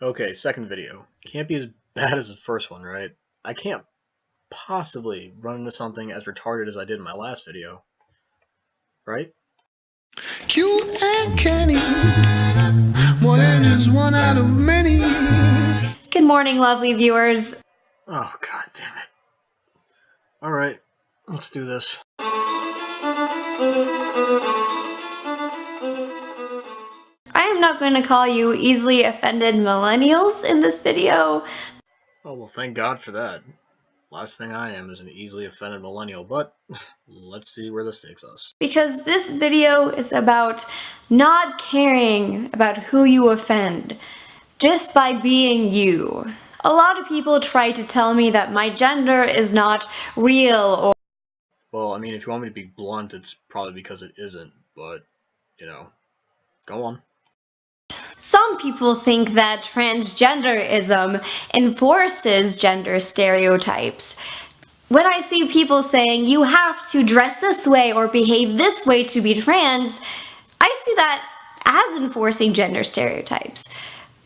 Okay, second video. Can't be as bad as the first one, right? I can't possibly run into something as retarded as I did in my last video, right? Cute and canny, more than just one out of many. Good morning, lovely viewers. Oh, god damn it. Alright, let's do this. I am not going to call you easily offended millennials in this video. Oh, well, thank God for that. Last thing I am is an easily offended millennial, but let's see where this takes us. Because this video is about not caring about who you offend, just by being you. A lot of people try to tell me that my gender is not real or Well, I mean, if you want me to be blunt, it's probably because it isn't, but, go on. some people think that transgenderism enforces gender stereotypes. When I see people saying you have to dress this way or behave this way to be trans, I see that as enforcing gender stereotypes.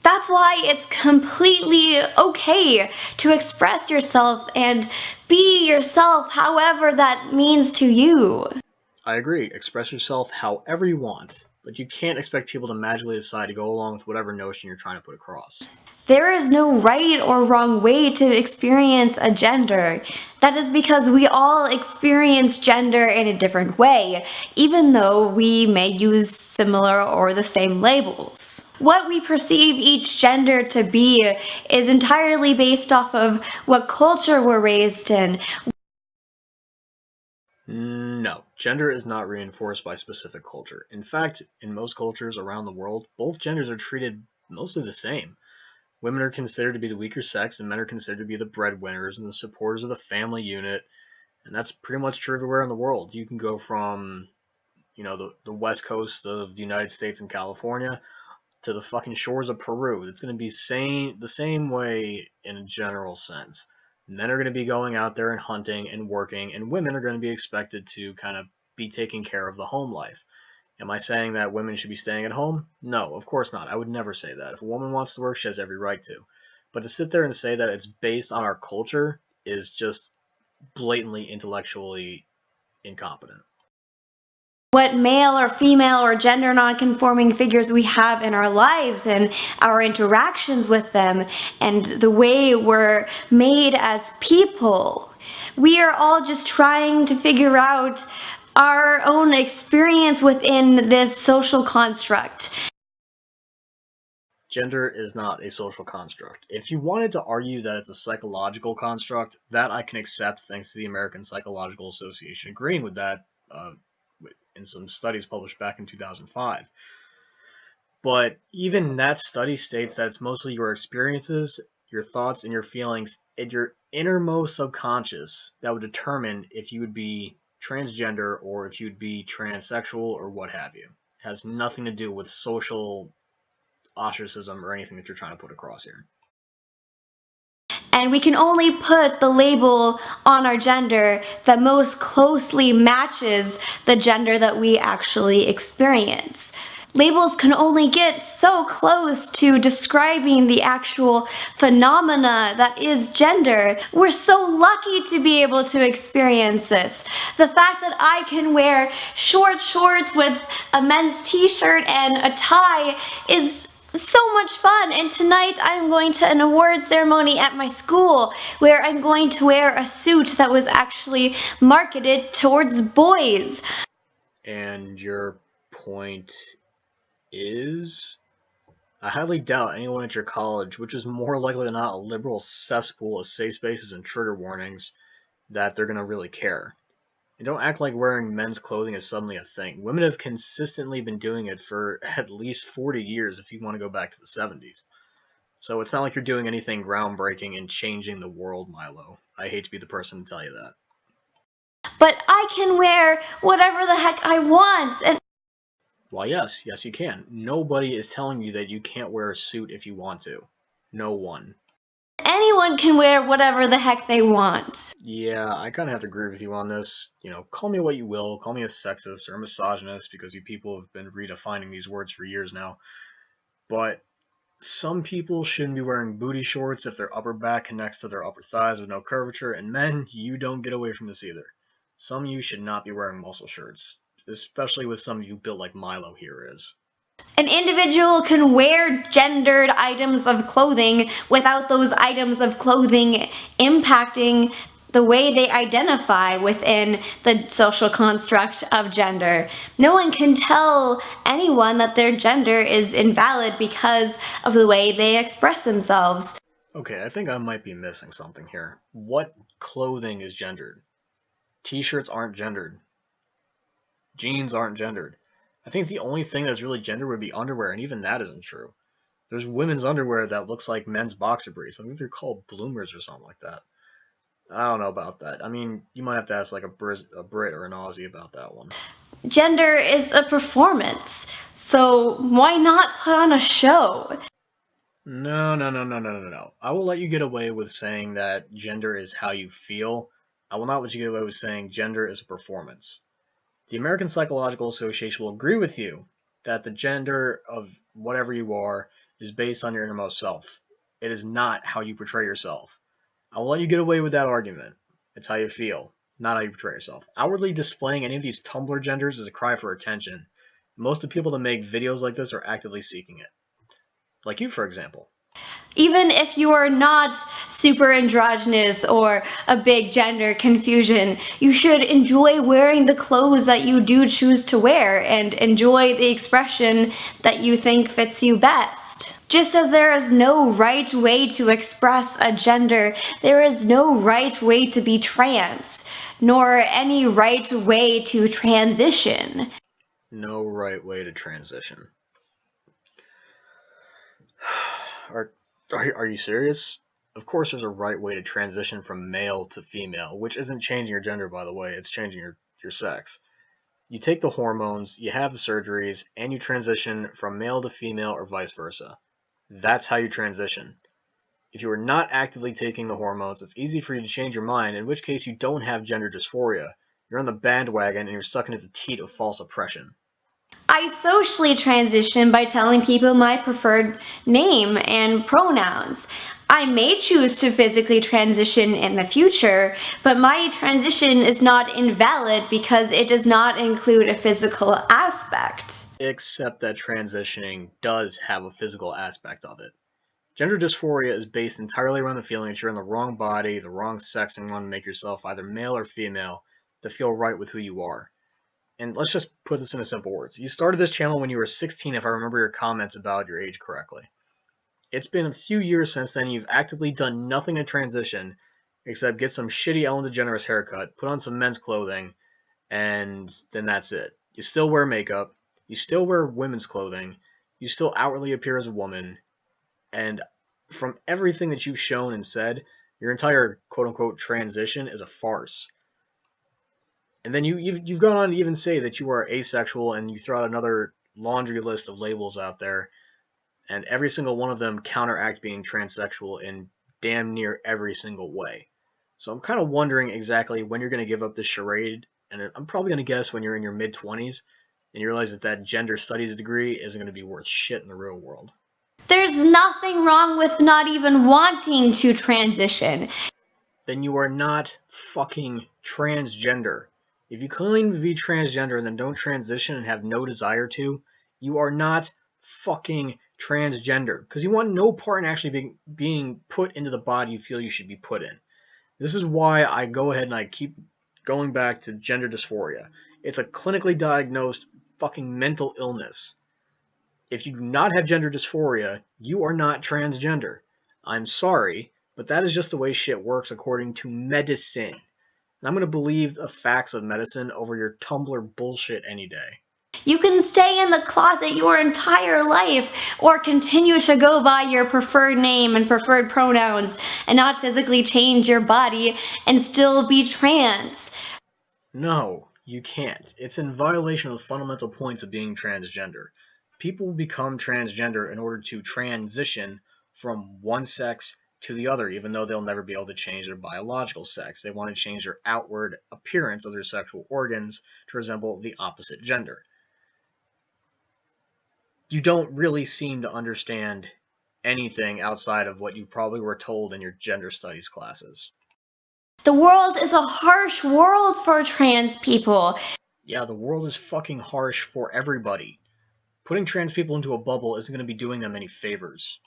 That's why it's completely okay to express yourself and be yourself however that means to you. I agree, express yourself however you want, but you can't expect people to magically decide to go along with whatever notion you're trying to put across. There is no right or wrong way to experience a gender. That is because we all experience gender in a different way, even though we may use similar or the same labels. What we perceive each gender to be is entirely based off of what culture we're raised in. No, gender is not reinforced by specific culture. In fact, in most cultures around the world, both genders are treated mostly the same. Women are considered to be the weaker sex, and men are considered to be the breadwinners and the supporters of the family unit. And that's pretty much true everywhere in the world. You can go from, the west coast of the United States and California to the fucking shores of Peru. It's going to be the same way in a general sense. Men are going to be going out there and hunting and working, and women are going to be expected to kind of be taking care of the home life. Am I saying that women should be staying at home? No, of course not. I would never say that. If a woman wants to work, she has every right to. But to sit there and say that it's based on our culture is just blatantly intellectually incompetent. What male or female or gender non-conforming figures we have in our lives and our interactions with them and the way we're made as people. We are all just trying to figure out our own experience within this social construct. Gender is not a social construct. If you wanted to argue that it's a psychological construct, that I can accept thanks to the American Psychological Association agreeing with that in some studies published back in 2005. But even that study states that it's mostly your experiences, your thoughts, and your feelings in your innermost subconscious that would determine if you would be transgender or if you'd be transsexual or what have you. It has nothing to do with social ostracism or anything that you're trying to put across here. And we can only put the label on our gender that most closely matches the gender that we actually experience. Labels can only get so close to describing the actual phenomena that is gender. We're so lucky to be able to experience this. The fact that I can wear short shorts with a men's t-shirt and a tie is so much fun, and tonight I'm going to an award ceremony at my school where I'm going to wear a suit that was actually marketed towards boys. And your point is? I highly doubt anyone at your college, which is more likely than not a liberal cesspool of safe spaces and trigger warnings, that they're going to really care. And don't act like wearing men's clothing is suddenly a thing. Women have consistently been doing it for at least 40 years if you want to go back to the 70s. So it's not like you're doing anything groundbreaking and changing the world, Milo. I hate to be the person to tell you that. But I can wear whatever the heck I want, and Why, yes you can. Nobody is telling you that you can't wear a suit if you want to. No one. anyone can wear whatever the heck they want. Yeah, I kind of have to agree with you on this. Call me what you will. Call me a sexist or a misogynist because you people have been redefining these words for years now. But Some people shouldn't be wearing booty shorts if their upper back connects to their upper thighs with no curvature, and men, you don't get away from this either. Some of you should not be wearing muscle shirts, especially with some of you built like Milo here is. An individual can wear gendered items of clothing without those items of clothing impacting the way they identify within the social construct of gender. No one can tell anyone that their gender is invalid because of the way they express themselves. Okay, I think I might be missing something here. What clothing is gendered? T-shirts aren't gendered. Jeans aren't gendered. I think the only thing that's really gendered would be underwear, and even that isn't true. There's women's underwear that looks like men's boxer briefs. I think they're called bloomers or something like that. I don't know about that. I mean, you might have to ask like a Brit or an Aussie about that one. Gender is a performance, so why not put on a show? No. I will let you get away with saying that gender is how you feel. I will not let you get away with saying gender is a performance. The American Psychological Association will agree with you that the gender of whatever you are is based on your innermost self. It is not how you portray yourself. I will let you get away with that argument. It's how you feel, not how you portray yourself. Outwardly displaying any of these Tumblr genders is a cry for attention. Most of the people that make videos like this are actively seeking it. Like you, for example. Even if you are not super androgynous or a big gender confusion, you should enjoy wearing the clothes that you do choose to wear and enjoy the expression that you think fits you best. Just as there is no right way to express a gender, there is no right way to be trans, nor any right way to transition. No right way to transition. Are you serious? Of course there's a right way to transition from male to female, which isn't changing your gender, by the way, it's changing your sex. You take the hormones, you have the surgeries, and you transition from male to female or vice versa. That's how you transition. If you are not actively taking the hormones, it's easy for you to change your mind, in which case you don't have gender dysphoria. You're on the bandwagon and you're sucking at the teat of false oppression. I socially transition by telling people my preferred name and pronouns. I may choose to physically transition in the future, but my transition is not invalid because it does not include a physical aspect. Except that transitioning does have a physical aspect of it. Gender dysphoria is based entirely around the feeling that you're in the wrong body, the wrong sex, and want to make yourself either male or female to feel right with who you are. And let's just put this into simple words. You started this channel when you were 16, if I remember your comments about your age correctly. It's been a few years since then. You've actively done nothing to transition except get some shitty Ellen DeGeneres haircut, put on some men's clothing, and then that's it. You still wear makeup, you still wear women's clothing, you still outwardly appear as a woman, and from everything that you've shown and said, your entire quote-unquote transition is a farce. And then you've gone on to even say that you are asexual, and you throw out another laundry list of labels out there, and every single one of them counteract being transsexual in damn near every single way. So I'm kind of wondering exactly when you're going to give up this charade, and I'm probably going to guess when you're in your mid-20s, and you realize that gender studies degree isn't going to be worth shit in the real world. There's nothing wrong with not even wanting to transition. Then you are not fucking transgender. If you claim to be transgender and then don't transition and have no desire to, you are not fucking transgender. Because you want no part in actually being put into the body you feel you should be put in. This is why I go ahead and I keep going back to gender dysphoria. It's a clinically diagnosed fucking mental illness. If you do not have gender dysphoria, you are not transgender. I'm sorry, but that is just the way shit works according to medicine. And I'm going to believe the facts of medicine over your Tumblr bullshit any day. You can stay in the closet your entire life or continue to go by your preferred name and preferred pronouns and not physically change your body and still be trans. No, you can't. It's in violation of the fundamental points of being transgender. People become transgender in order to transition from one sex to the other, even though they'll never be able to change their biological sex. They want to change their outward appearance of their sexual organs to resemble the opposite gender. You don't really seem to understand anything outside of what you probably were told in your gender studies classes. The world is a harsh world for trans people. Yeah, the world is fucking harsh for everybody. Putting trans people into a bubble isn't going to be doing them any favors.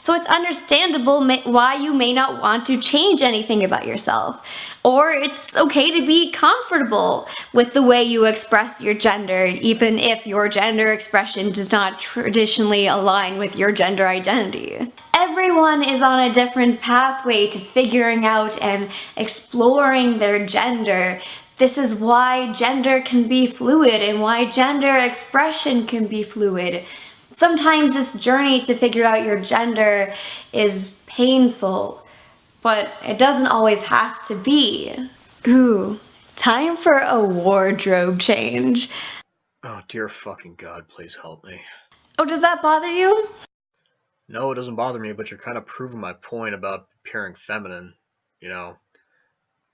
So it's understandable why you may not want to change anything about yourself. Or it's okay to be comfortable with the way you express your gender, even if your gender expression does not traditionally align with your gender identity. Everyone is on a different pathway to figuring out and exploring their gender. This is why gender can be fluid and why gender expression can be fluid. Sometimes this journey to figure out your gender is painful, but it doesn't always have to be. Ooh, time for a wardrobe change. Oh, dear fucking God, please help me. Oh, does that bother you? No, it doesn't bother me, but you're kind of proving my point about appearing feminine. You know,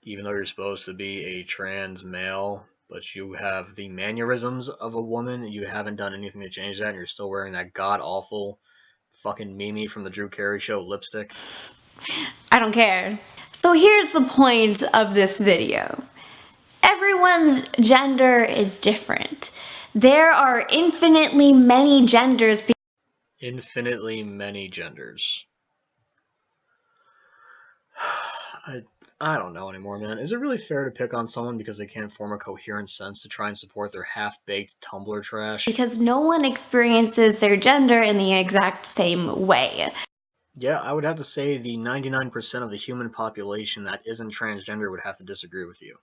even though you're supposed to be a trans male, but you have the mannerisms of a woman, and you haven't done anything to change that, and you're still wearing that god-awful fucking Mimi from the Drew Carey Show lipstick. I don't care. So here's the point of this video. Everyone's gender is different. There are infinitely many genders. Infinitely many genders. I don't know anymore, man. Is it really fair to pick on someone because they can't form a coherent sense to try and support their half-baked Tumblr trash? Because no one experiences their gender in the exact same way. Yeah, I would have to say the 99% of the human population that isn't transgender would have to disagree with you.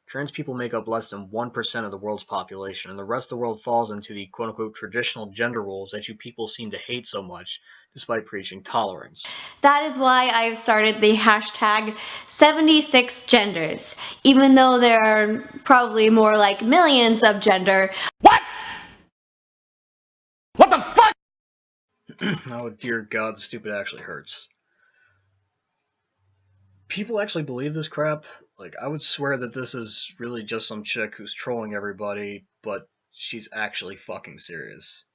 Trans people make up less than 1% of the world's population, and the rest of the world falls into the quote-unquote traditional gender roles that you people seem to hate so much, despite preaching tolerance. That is why I've started the hashtag 76genders, even though there are probably more like millions of gender. What? What the fuck? Oh dear God, the stupid actually hurts. People actually believe this crap? Like, I would swear that this is really just some chick who's trolling everybody, but she's actually fucking serious.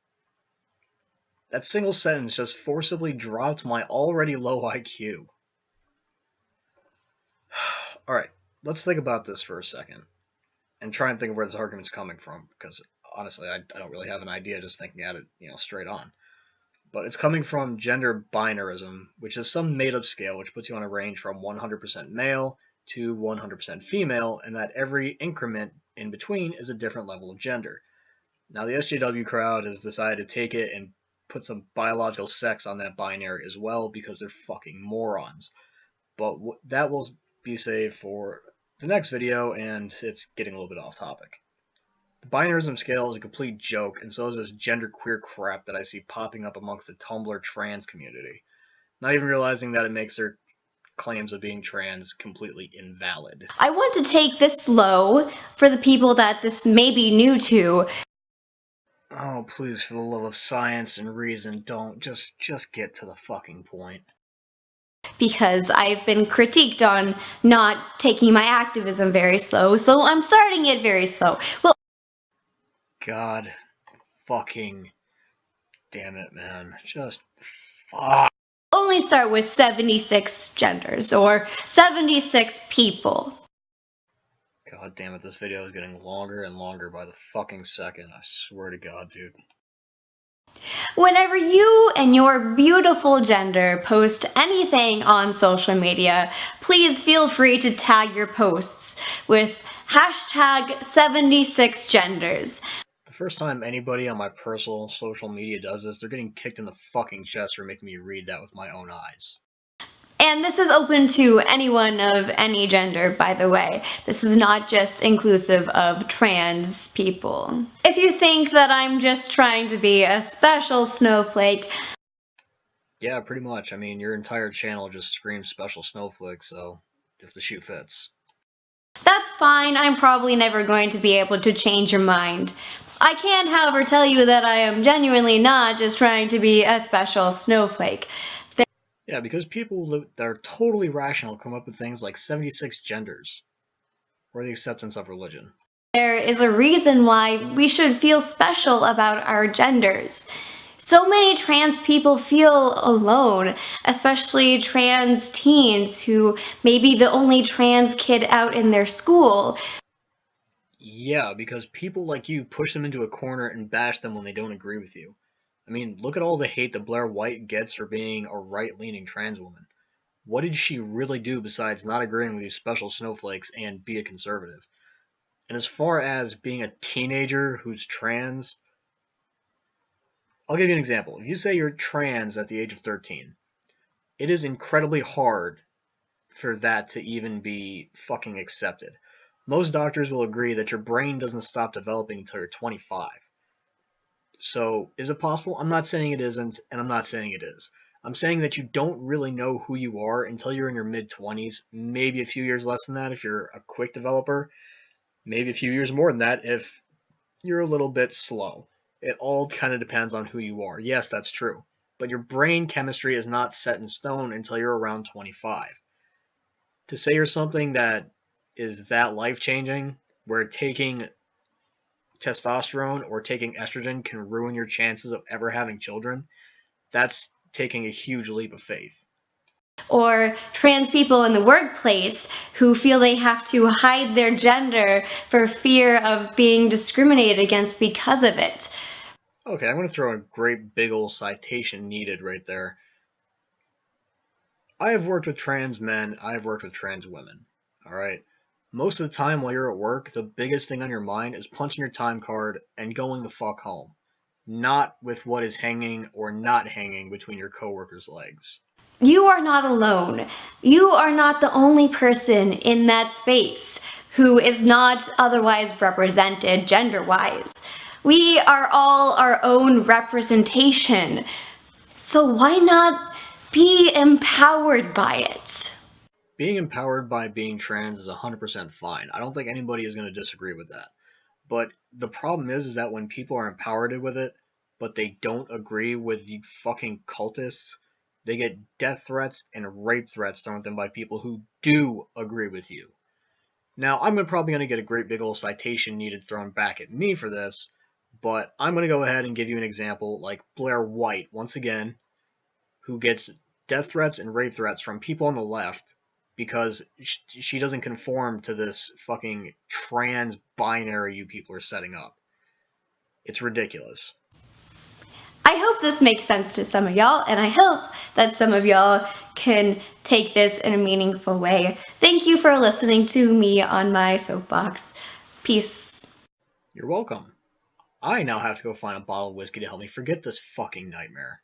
That single sentence just forcibly dropped my already low IQ. Alright, let's think about this for a second, and try and think of where this argument's coming from, because honestly, I don't really have an idea just thinking at it, straight on. But it's coming from gender binarism, which is some made-up scale which puts you on a range from 100% male to 100% female, and that every increment in between is a different level of gender. Now, the SJW crowd has decided to take it and put some biological sex on that binary as well because they're fucking morons. But that will be saved for the next video, and it's getting a little bit off topic. The binarism scale is a complete joke, and so is this genderqueer crap that I see popping up amongst the Tumblr trans community. Not even realizing that it makes their claims of being trans completely invalid. I want to take this slow for the people that this may be new to. Oh, please, for the love of science and reason, don't. Just get to the fucking point. Because I've been critiqued on not taking my activism very slow, so I'm starting it very slow. Well, God fucking damn it, man. Just fuck. Only start with 76 genders or 76 people. God damn it, this video is getting longer and longer by the fucking second. I swear to God, dude. Whenever you and your beautiful gender post anything on social media, please feel free to tag your posts with hashtag 76genders. The first time anybody on my personal social media does this, they're getting kicked in the fucking chest for making me read that with my own eyes. And this is open to anyone of any gender, by the way. This is not just inclusive of trans people. If you think that I'm just trying to be a special snowflake... Yeah, pretty much. I mean, your entire channel just screams special snowflake, so if the shoe fits. That's fine. I'm probably never going to be able to change your mind. I can, however, tell you that I am genuinely not just trying to be a special snowflake. Yeah, because people that are totally rational come up with things like 76 genders, or the acceptance of religion. There is a reason why we should feel special about our genders. So many trans people feel alone, especially trans teens who may be the only trans kid out in their school. Yeah, because people like you push them into a corner and bash them when they don't agree with you. I mean, look at all the hate that Blaire White gets for being a right-leaning trans woman. What did she really do besides not agreeing with you special snowflakes and be a conservative? And as far as being a teenager who's trans, I'll give you an example. If you say you're trans at the age of 13, it is incredibly hard for that to even be fucking accepted. Most doctors will agree that your brain doesn't stop developing until you're 25. So, is it possible? I'm not saying it isn't, and I'm not saying it is. I'm saying that you don't really know who you are until you're in your mid 20s, maybe a few years less than that if you're a quick developer, maybe a few years more than that if you're a little bit slow. It all kind of depends on who you are. Yes, that's true. But your brain chemistry is not set in stone until you're around 25. To say you're something that is that life changing, where taking testosterone or taking estrogen can ruin your chances of ever having children, that's taking a huge leap of faith. Or trans people in the workplace who feel they have to hide their gender for fear of being discriminated against because of it. Okay, I'm going to throw a great big old citation needed right there. I have worked with trans men, I have worked with trans women. Alright? Most of the time while you're at work, the biggest thing on your mind is punching your time card and going the fuck home. Not with what is hanging or not hanging between your coworkers' legs. You are not alone. You are not the only person in that space who is not otherwise represented gender-wise. We are all our own representation. So why not be empowered by it? Being empowered by being trans is 100% fine. I don't think anybody is going to disagree with that. But the problem is that when people are empowered with it, but they don't agree with the fucking cultists, they get death threats and rape threats thrown at them by people who do agree with you. Now, I'm probably going to get a great big old citation needed thrown back at me for this, but I'm going to go ahead and give you an example like Blaire White, once again, who gets death threats and rape threats from people on the left because she doesn't conform to this fucking trans binary you people are setting up. It's ridiculous. I hope this makes sense to some of y'all, and I hope that some of y'all can take this in a meaningful way. Thank you for listening to me on my soapbox. Peace. You're welcome. I now have to go find a bottle of whiskey to help me forget this fucking nightmare.